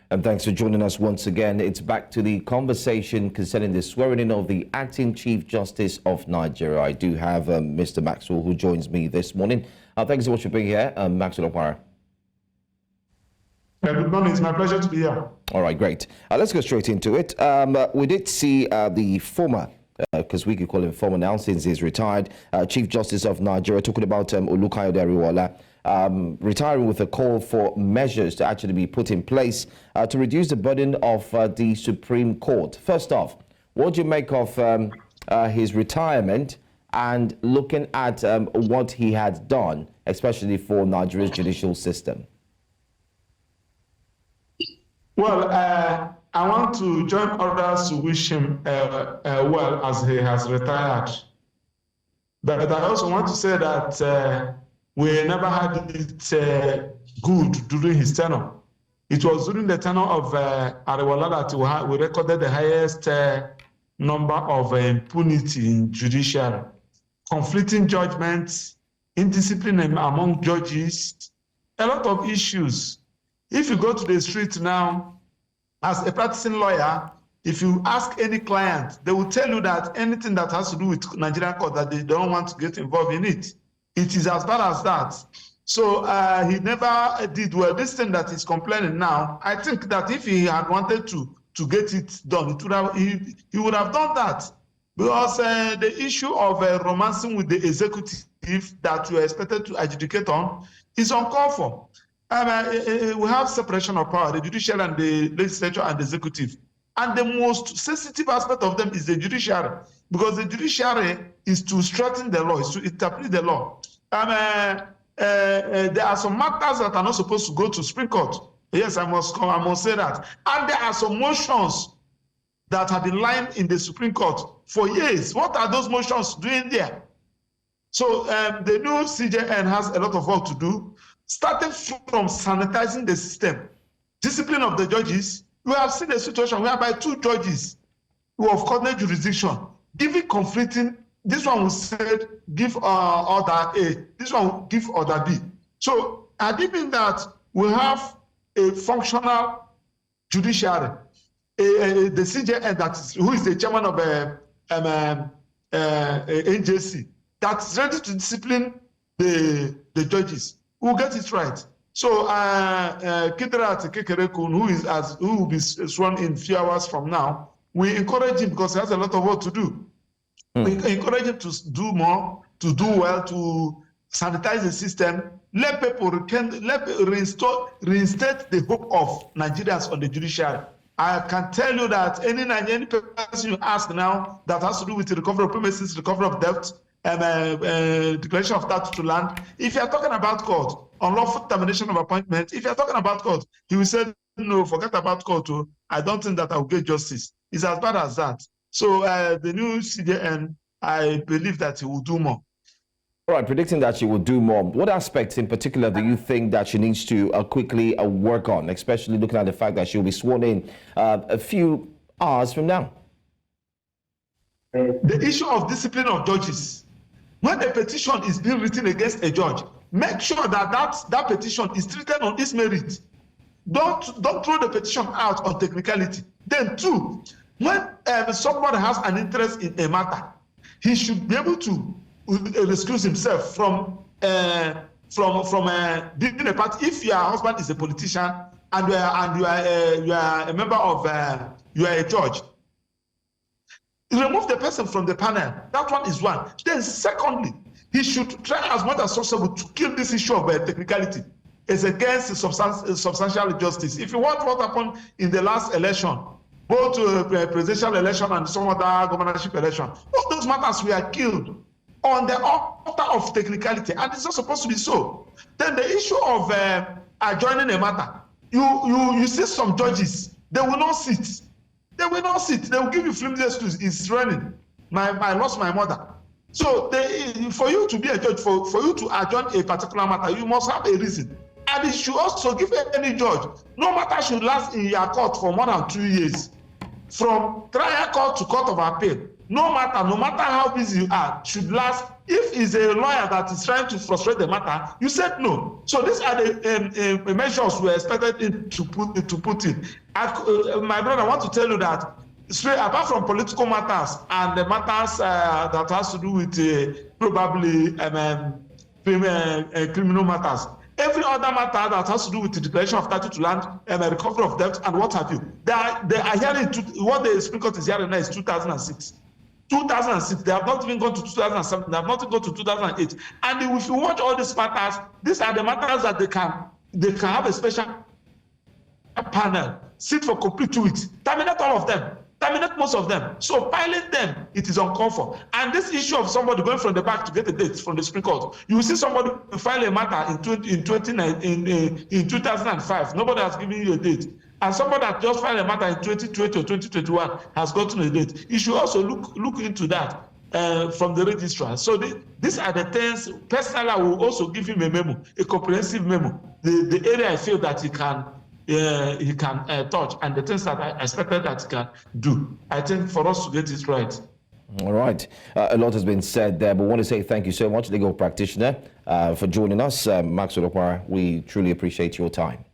And thanks for joining us once again. It's back to the conversation concerning the swearing in of the acting Chief Justice of Nigeria. I do have Mr. Maxwell who joins me this morning. Thanks so much for being here, Maxwell Okwara. Good morning. It's my pleasure to be here. All right, great. Let's go straight into it. We did see the former, because we could call him former now since he's retired, Chief Justice of Nigeria, talking about Olukayode Ariwoola, retiring with a call for measures to actually be put in place to reduce the burden of the Supreme Court. First off, what do you make of his retirement and looking at what he had done, especially for Nigeria's judicial system? Well, I want to join others to wish him well as he has retired. But I also want to say that we never had it good during his tenure. It was during the tenure of Ariwoola that we recorded the highest number of impunity in judiciary, conflicting judgments, indiscipline among judges, a lot of issues. If you go to the street now, as a practicing lawyer, if you ask any client, they will tell you that anything that has to do with Nigerian court, that they don't want to get involved in it. It is as bad as that. So he never did well. This thing that he's complaining now, I think that if he had wanted to get it done, he would have done that. Because the issue of romancing with the executive that you are expected to adjudicate on is uncalled for. We have separation of power, the judiciary and the legislature and the executive. And the most sensitive aspect of them is the judiciary, because the judiciary is to strengthen the law, is to interpret the law. There are some matters that are not supposed to go to Supreme Court. Yes, I must say that. And there are some motions that have been lying in the Supreme Court for years. What are those motions doing there? So the new CJN has a lot of work to do, starting from sanitizing the system, discipline of the judges. We have seen a situation whereby two judges who have coordinate jurisdiction, giving conflicting, this one will say give order A, this one will give order B. So I think that we have a functional judiciary, the CJN that is, who is the chairman of NJC, that's ready to discipline the judges. We'll get it right. So Kudirat Kekere-Ekun, who will be sworn in a few hours from now, we encourage him because he has a lot of work to do. We encourage him to do more, to do well, to sanitize the system, let people reinstate the hope of Nigerians on the judiciary. I can tell you that any person you ask now that has to do with the recovery of premises, recovery of debt, declaration of title to land, if you are talking about court, unlawful termination of appointment, if you are talking about court, he will say, no, forget about court. I don't think that I will get justice. It's as bad as that. So the new CJN, I believe that he will do more. All right, predicting that she will do more. What aspects in particular do you think that she needs to quickly work on, especially looking at the fact that she'll be sworn in a few hours from now? The issue of discipline of judges. When a petition is being written against a judge, make sure that petition is treated on its merit. Don't throw the petition out on technicality. Then two, when somebody has an interest in a matter, he should be able to excuse himself from being a part. If your husband is a politician and you are a member of you are a judge, remove the person from the panel. That one is one. Then secondly, he should try as much as possible to kill this issue of technicality. It's against substantial justice. If you want what happened in the last election, both presidential election and some other governorship election, all those matters were killed on the altar of technicality, and it's not supposed to be so. Then the issue of adjourning a matter, you see some judges, they will not sit. They will not sit. They will give you flimsy excuse. It's raining. I lost my mother. So for you to be a judge, for you to adjourn a particular matter, you must have a reason. And it should also give any judge, no matter should last in your court for more than 2 years, from trial court to court of appeal, no matter how busy you are, should last If he's a lawyer that is trying to frustrate the matter, you said no. So these are the measures we expected him to put in. My brother, I want to tell you that straight apart from political matters and the matters that has to do with probably criminal matters, every other matter that has to do with the declaration of title to land and the recovery of debt and what have you, they are hearing what the Supreme Court is hearing now is 2006. 2006, they have not even gone to 2007, they have not gone to 2008. And if you watch all these matters, these are the matters that they can have a special panel, sit for complete 2 weeks, terminate all of them, terminate most of them. So piling them, it is uncalled for. And this issue of somebody going from the back to get a date from the Supreme Court, you will see somebody file a matter in 2005. Nobody has given you a date. And somebody that just filed a matter in 2020 or 2021 has gotten a date. You should also look into that from the registrar. So these are the things. Personally, I will also give him a memo, a comprehensive memo. The area I feel that he can touch, and the things that I expected that he can do. I think for us to get it right. All right. A lot has been said there, but I want to say thank you so much, legal practitioner, for joining us. Max Olokwara, we truly appreciate your time.